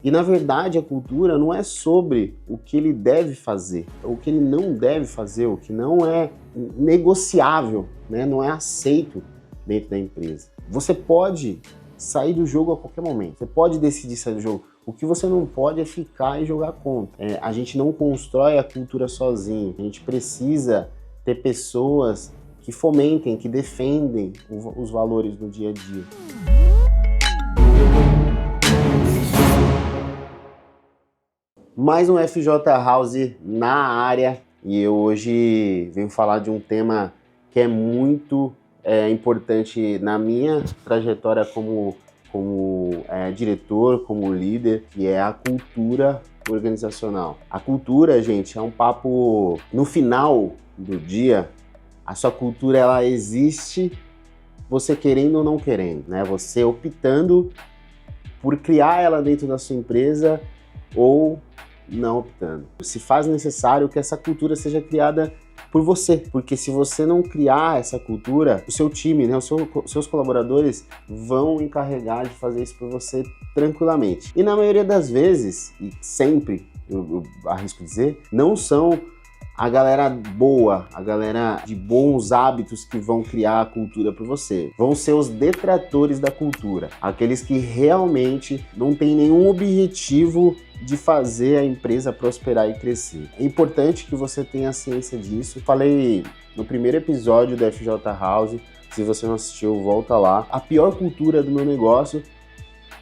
E na verdade a cultura não é sobre o que ele deve fazer, o que ele não deve fazer, o que não é negociável, né? Não é aceito dentro da empresa. Você pode sair do jogo a qualquer momento, você pode decidir sair do jogo. O que você não pode é ficar e jogar contra. A gente não constrói a cultura sozinho, a gente precisa ter pessoas que fomentem, que defendem os valores no dia a dia. Mais um FJ House na área e eu hoje venho falar de um tema que é muito importante na minha trajetória como diretor, como líder, que é a cultura organizacional. A cultura, gente, é um papo no final do dia. A sua cultura, ela existe você querendo ou não querendo, né? Você optando por criar ela dentro da sua empresa ou não optando. Se faz necessário que essa cultura seja criada por você, porque se você não criar essa cultura, o seu time, né, seus colaboradores vão encarregar de fazer isso por você tranquilamente. E na maioria das vezes, e sempre, eu arrisco dizer, não são a galera boa, a galera de bons hábitos que vão criar a cultura para você. Vão ser os detratores da cultura, aqueles que realmente não têm nenhum objetivo de fazer a empresa prosperar e crescer. É importante que você tenha ciência disso. Falei no primeiro episódio do FJ House, se você não assistiu, volta lá. A pior cultura do meu negócio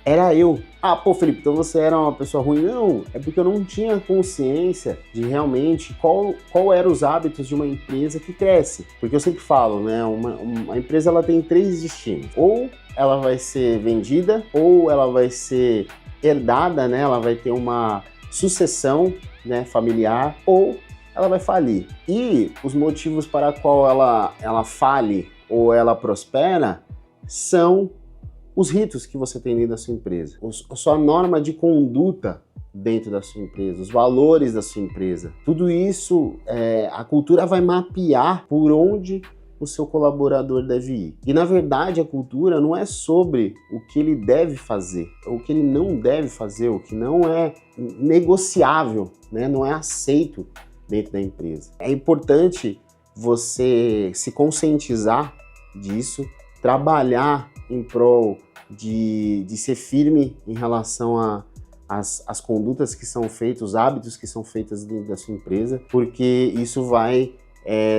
era eu. Ah, pô, Felipe, então você era uma pessoa ruim? Não, é porque eu não tinha consciência de realmente qual eram os hábitos de uma empresa que cresce. Porque eu sempre falo, né, uma empresa ela tem 3 destinos. Ou ela vai ser vendida, ou ela vai ser herdada, né, ela vai ter uma sucessão, né, familiar, ou ela vai falir. E os motivos para qual ela fale ou ela prospera são os ritos que você tem dentro da sua empresa, a sua norma de conduta dentro da sua empresa, os valores da sua empresa. Tudo isso, a cultura vai mapear por onde o seu colaborador deve ir. E na verdade a cultura não é sobre o que ele deve fazer, o que ele não deve fazer, o que não é negociável, né? Não é aceito dentro da empresa. É importante você se conscientizar disso, trabalhar em prol de ser firme em relação às condutas que são feitas, os hábitos que são feitos dentro da sua empresa, porque isso vai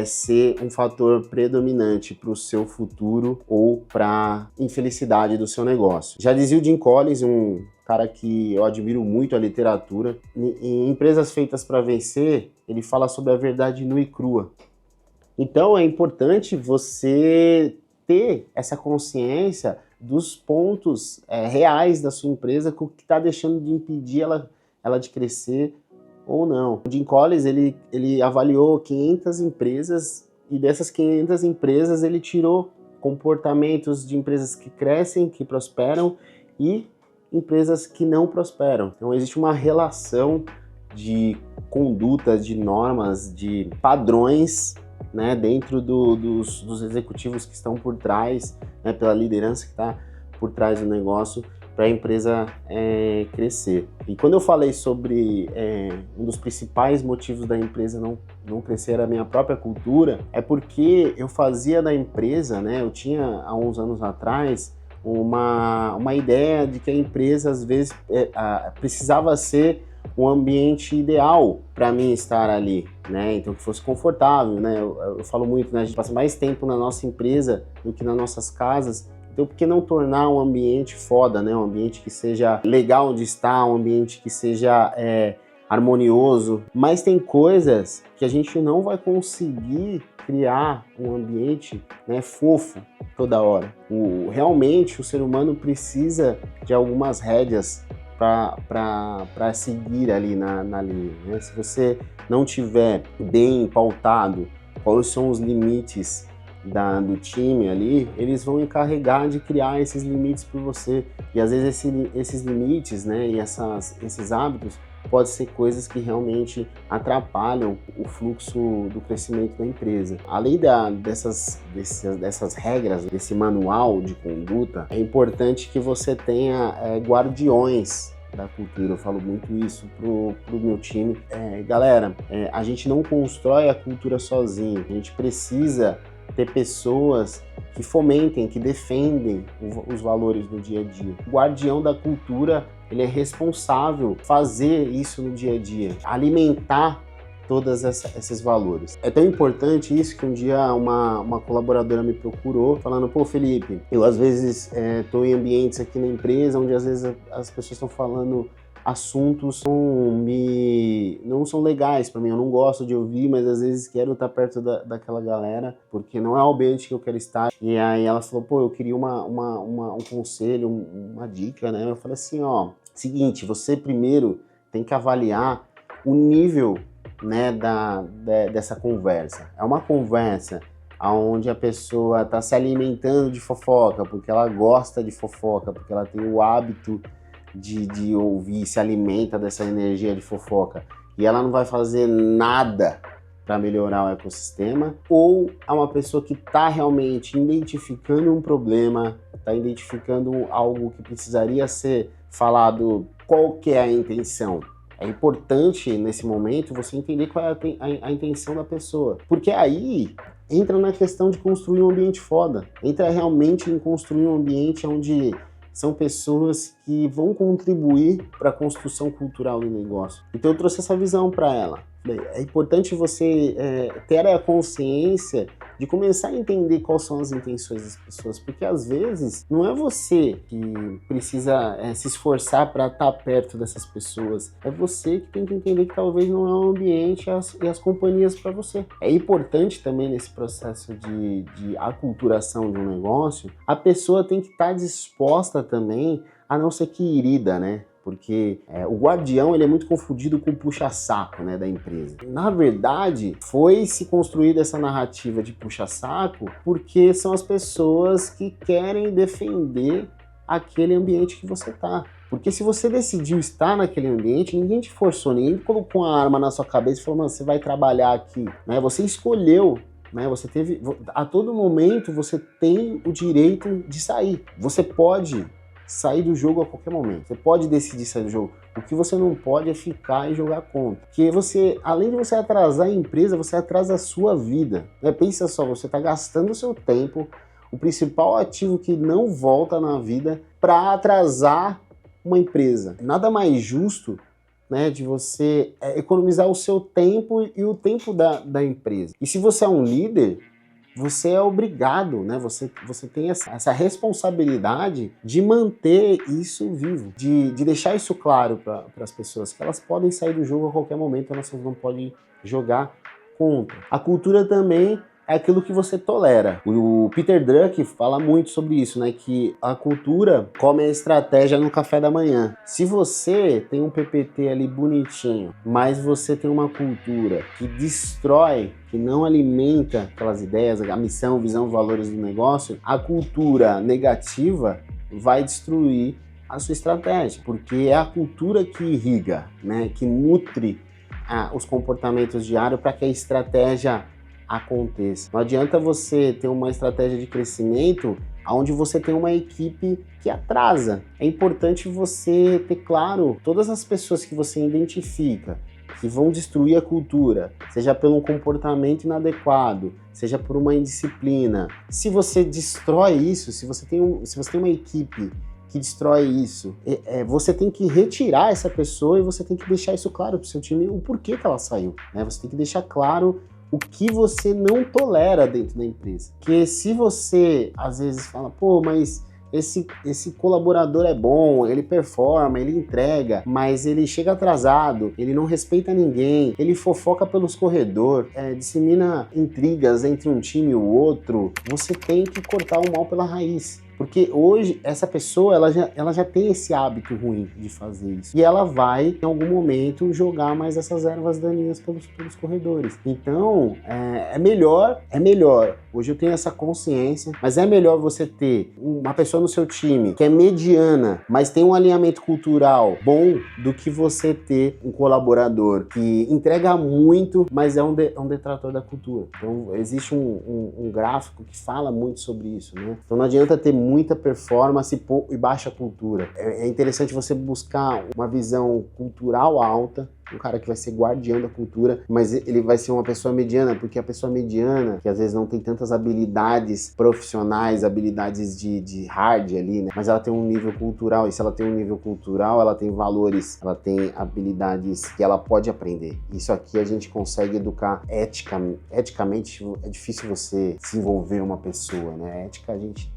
ser um fator predominante para o seu futuro ou para a infelicidade do seu negócio. Já dizia o Jim Collins, um cara que eu admiro muito a literatura, em Empresas Feitas para Vencer, ele fala sobre a verdade nua e crua. Então é importante você ter essa consciência dos pontos reais da sua empresa, o que está deixando de impedir ela de crescer ou não. O Jim Collins, ele avaliou 500 empresas e dessas 500 empresas ele tirou comportamentos de empresas que crescem, que prosperam e empresas que não prosperam. Então existe uma relação de conduta, de normas, de padrões, né, dentro dos executivos que estão por trás, né, pela liderança que está por trás do negócio, para a empresa crescer. E quando eu falei sobre um dos principais motivos da empresa não crescer era a minha própria cultura, é porque eu fazia da empresa, né, eu tinha há uns anos atrás uma ideia de que a empresa às vezes precisava ser um ambiente ideal para mim estar ali, né? Então que fosse confortável, né? Eu falo muito, né? A gente passa mais tempo na nossa empresa do que nas nossas casas. Então por que não tornar um ambiente foda, né? Um ambiente que seja legal de estar, um ambiente que seja harmonioso. Mas tem coisas que a gente não vai conseguir criar um ambiente, né, fofo toda hora. Realmente o ser humano precisa de algumas rédeas para seguir ali na linha, né? Se você não tiver bem pautado quais são os limites do time ali, eles vão encarregar de criar esses limites por você. E às vezes esses limites, né, e esses hábitos pode ser coisas que realmente atrapalham o fluxo do crescimento da empresa. Além dessas regras, desse manual de conduta, é importante que você tenha guardiões da cultura. Eu falo muito isso pro meu time. Galera, a gente não constrói a cultura sozinho. A gente precisa ter pessoas que fomentem, que defendem os valores do dia a dia. O guardião da cultura, ele é responsável por fazer isso no dia a dia, alimentar todos esses valores. É tão importante isso que um dia uma colaboradora me procurou falando, pô, Felipe, eu às vezes estou em ambientes aqui na empresa onde às vezes as pessoas estão falando assuntos que não são legais para mim, eu não gosto de ouvir, mas às vezes quero estar perto daquela galera, porque não é o ambiente que eu quero estar. E aí ela falou, pô, eu queria um conselho, uma dica, né? Eu falei assim, ó, seguinte, você primeiro tem que avaliar o nível, né, dessa conversa. É uma conversa onde a pessoa está se alimentando de fofoca, porque ela gosta de fofoca, porque ela tem o hábito de ouvir, se alimenta dessa energia de fofoca, e ela não vai fazer nada para melhorar o ecossistema, ou é uma pessoa que está realmente identificando um problema, está identificando algo que precisaria ser falado. Qual que é a intenção? É importante, nesse momento, você entender qual é a intenção da pessoa. Porque aí entra na questão de construir um ambiente foda. Entra realmente em construir um ambiente onde são pessoas que vão contribuir para a construção cultural do negócio. Então eu trouxe essa visão para ela. É importante você ter a consciência de começar a entender quais são as intenções das pessoas, porque às vezes não é você que precisa se esforçar para estar perto dessas pessoas, é você que tem que entender que talvez não é o ambiente e as companhias para você. É importante também nesse processo de aculturação de um negócio, a pessoa tem que estar disposta também a não ser que irida, né? Porque o guardião ele é muito confundido com o puxa-saco, né, da empresa. Na verdade, foi se construída essa narrativa de puxa-saco porque são as pessoas que querem defender aquele ambiente que você está. Porque se você decidiu estar naquele ambiente, ninguém te forçou, ninguém colocou uma arma na sua cabeça e falou, mano, você vai trabalhar aqui, né? Você escolheu, né? Você teve, a todo momento você tem o direito de sair. Você pode sair do jogo a qualquer momento. Você pode decidir sair do jogo. O que você não pode é ficar e jogar contra. Porque você, além de você atrasar a empresa, você atrasa a sua vida. Né? Pensa só, você está gastando o seu tempo, o principal ativo que não volta na vida, para atrasar uma empresa. Nada mais justo, né, de você economizar o seu tempo e o tempo da empresa. E se você é um líder, você é obrigado, né? Você tem essa responsabilidade de manter isso vivo, de deixar isso claro para as pessoas, que elas podem sair do jogo a qualquer momento, elas não podem jogar contra. A cultura também é aquilo que você tolera. O Peter Drucker fala muito sobre isso, né? Que a cultura come a estratégia no café da manhã. Se você tem um PPT ali bonitinho, mas você tem uma cultura que destrói, que não alimenta aquelas ideias, a missão, visão, valores do negócio, a cultura negativa vai destruir a sua estratégia, porque é a cultura que irriga, né? Que nutre os comportamentos diários para que a estratégia aconteça. Não adianta você ter uma estratégia de crescimento onde você tem uma equipe que atrasa. É importante você ter claro todas as pessoas que você identifica que vão destruir a cultura, seja pelo comportamento inadequado, seja por uma indisciplina. Se você destrói isso, se você tem uma equipe que destrói isso, você tem que retirar essa pessoa e você tem que deixar isso claro para o seu time, o porquê que ela saiu, né? Você tem que deixar claro o que você não tolera dentro da empresa. Porque se você, às vezes, fala, pô, mas esse colaborador é bom, ele performa, ele entrega, mas ele chega atrasado, ele não respeita ninguém, ele fofoca pelos corredores, dissemina intrigas entre um time e o outro, você tem que cortar o mal pela raiz. Porque hoje, essa pessoa, ela já tem esse hábito ruim de fazer isso. E ela vai, em algum momento, jogar mais essas ervas daninhas pelos corredores. Então, é melhor. Hoje eu tenho essa consciência, mas é melhor você ter uma pessoa no seu time que é mediana, mas tem um alinhamento cultural bom, do que você ter um colaborador que entrega muito, mas é um detrator da cultura. Então, existe um gráfico que fala muito sobre isso, né? Então, não adianta ter muita performance e baixa cultura. É interessante você buscar uma visão cultural alta, um cara que vai ser guardião da cultura, mas ele vai ser uma pessoa mediana, porque a pessoa mediana, que às vezes não tem tantas habilidades profissionais, habilidades de hard ali, né? Mas ela tem um nível cultural, e se ela tem um nível cultural, ela tem valores, ela tem habilidades que ela pode aprender. Isso aqui a gente consegue educar eticamente, é difícil você desenvolver uma pessoa, né? Ética a gente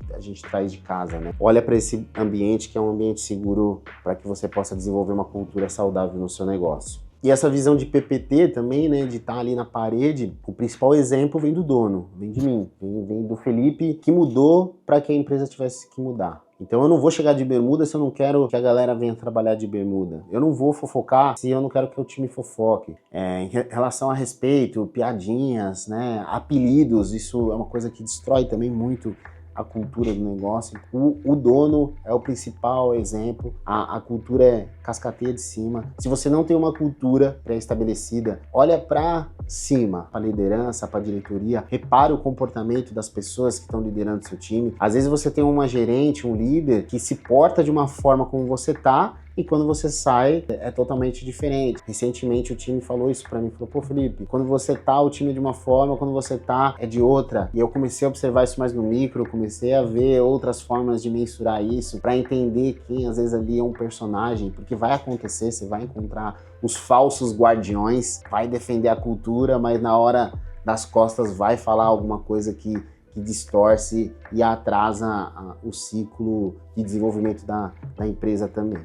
traz de casa, né? Olha para esse ambiente que é um ambiente seguro para que você possa desenvolver uma cultura saudável no seu negócio. E essa visão de PPT também, né, de estar ali na parede, o principal exemplo vem do dono, vem de mim, vem do Felipe, que mudou para que a empresa tivesse que mudar. Então eu não vou chegar de bermuda se eu não quero que a galera venha trabalhar de bermuda. Eu não vou fofocar se eu não quero que o time fofoque. Em relação a respeito, piadinhas, né, apelidos, isso é uma coisa que destrói também muito a cultura do negócio. O dono é o principal exemplo, a cultura é cascateia de cima. Se você não tem uma cultura pré-estabelecida, olha para cima, para a liderança, para a diretoria, repara o comportamento das pessoas que estão liderando seu time. Às vezes você tem uma gerente, um líder que se porta de uma forma como você tá, e quando você sai, é totalmente diferente. Recentemente o time falou isso pra mim, falou, pô Felipe, quando você tá, o time é de uma forma, quando você tá, é de outra. E eu comecei a observar isso mais no micro, comecei a ver outras formas de mensurar isso, pra entender quem às vezes ali é um personagem, porque vai acontecer, você vai encontrar os falsos guardiões, vai defender a cultura, mas na hora das costas vai falar alguma coisa que distorce e atrasa o ciclo de desenvolvimento da empresa também.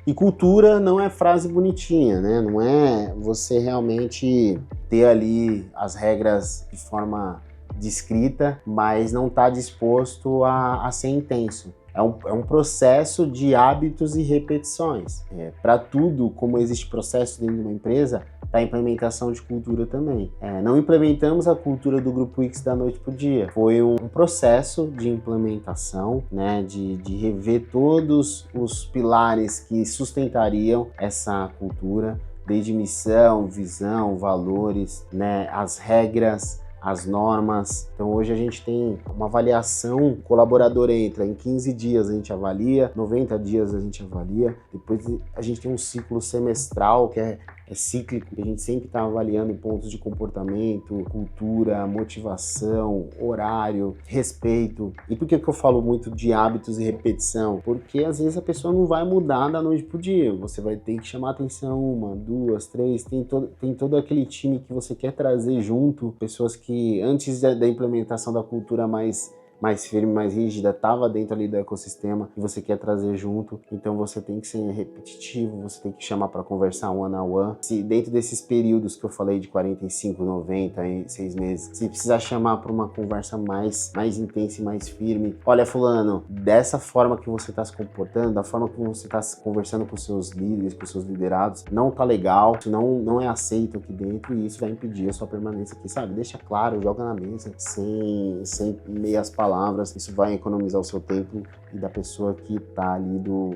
E cultura não é frase bonitinha, né? Não é você realmente ter ali as regras de forma descrita, mas não tá disposto a ser intenso. É um processo de hábitos e repetições. Para tudo, como existe processo dentro de uma empresa, a implementação de cultura também. Não implementamos a cultura do Grupo X da noite para o dia. Foi um processo de implementação, né, de rever todos os pilares que sustentariam essa cultura, desde missão, visão, valores, né, as regras, as normas. Então hoje a gente tem uma avaliação, o colaborador entra, em 15 dias a gente avalia, 90 dias a gente avalia, depois a gente tem um ciclo semestral que é cíclico, a gente sempre está avaliando pontos de comportamento, cultura, motivação, horário, respeito. E por que eu falo muito de hábitos e repetição? Porque às vezes a pessoa não vai mudar da noite pro dia, você vai ter que chamar atenção, 1, 2, 3, tem todo aquele time que você quer trazer junto, pessoas que antes da implementação da cultura mais firme, mais rígida, estava dentro ali do ecossistema e você quer trazer junto, então você tem que ser repetitivo, você tem que chamar para conversar one on one. Se dentro desses períodos que eu falei de 45, 90 e 6 meses, se precisar chamar para uma conversa mais intensa e mais firme, olha fulano, dessa forma que você está se comportando, da forma que você está conversando com seus líderes, com seus liderados, não tá legal, isso não é aceito aqui dentro e isso vai impedir a sua permanência aqui, sabe? Deixa claro, joga na mesa, sem meias palavras, isso vai economizar o seu tempo e da pessoa que está ali do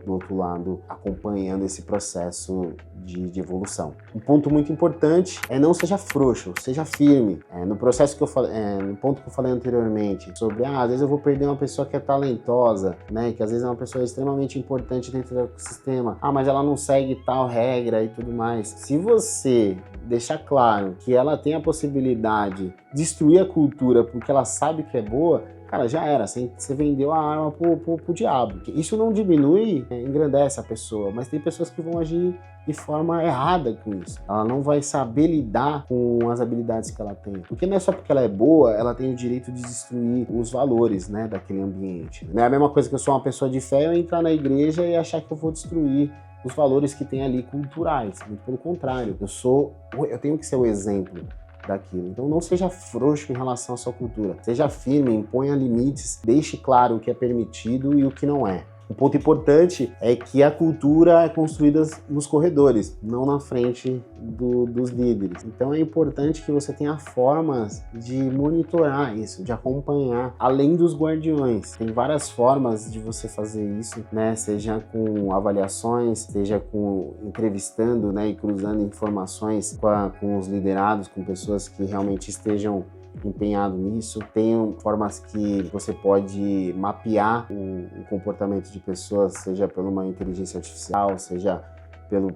outro lado acompanhando esse processo de evolução. Um ponto muito importante é não seja frouxo, seja firme. No processo que eu falei, no ponto que eu falei anteriormente, sobre às vezes eu vou perder uma pessoa que é talentosa, né, que às vezes é uma pessoa extremamente importante dentro do ecossistema, mas ela não segue tal regra e tudo mais. Se você deixar claro que ela tem a possibilidade de destruir a cultura porque ela sabe que é boa, cara, já era, você vendeu a arma pro diabo. Isso não diminui, engrandece a pessoa, mas tem pessoas que vão agir de forma errada com isso. Ela não vai saber lidar com as habilidades que ela tem. Porque não é só porque ela é boa, ela tem o direito de destruir os valores, né, daquele ambiente. Não é a mesma coisa que eu sou uma pessoa de fé, eu entrar na igreja e achar que eu vou destruir os valores que tem ali culturais. Muito pelo contrário, eu tenho que ser o exemplo daquilo. Então não seja frouxo em relação à sua cultura. Seja firme, imponha limites, deixe claro o que é permitido e o que não é. Um ponto importante é que a cultura é construída nos corredores, não na frente dos líderes. Então é importante que você tenha formas de monitorar isso, de acompanhar, além dos guardiões. Tem várias formas de você fazer isso, né? Seja com avaliações, seja com entrevistando, né, e cruzando informações com os liderados, com pessoas que realmente estejam empenhado nisso. Tem formas que você pode mapear o comportamento de pessoas, seja por uma inteligência artificial, seja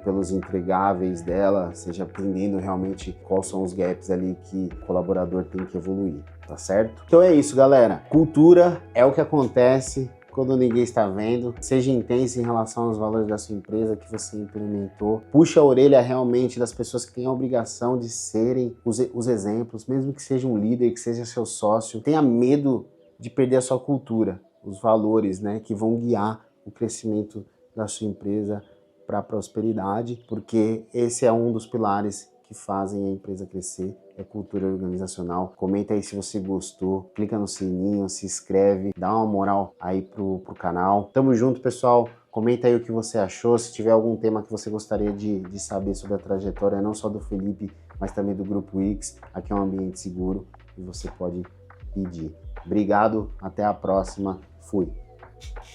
pelos entregáveis dela, seja aprendendo realmente quais são os gaps ali que o colaborador tem que evoluir, tá certo? Então é isso, galera. Cultura é o que acontece quando ninguém está vendo. Seja intenso em relação aos valores da sua empresa que você implementou. Puxa a orelha realmente das pessoas que têm a obrigação de serem os exemplos, mesmo que seja um líder, que seja seu sócio. Tenha medo de perder a sua cultura, os valores, né, que vão guiar o crescimento da sua empresa para a prosperidade, porque esse é um dos pilares que fazem a empresa crescer, é cultura organizacional. Comenta aí se você gostou, clica no sininho, se inscreve, dá uma moral aí pro canal. Tamo junto, pessoal. Comenta aí o que você achou, se tiver algum tema que você gostaria de saber sobre a trajetória, não só do Felipe, mas também do Grupo X. Aqui é um ambiente seguro e você pode pedir. Obrigado, até a próxima. Fui.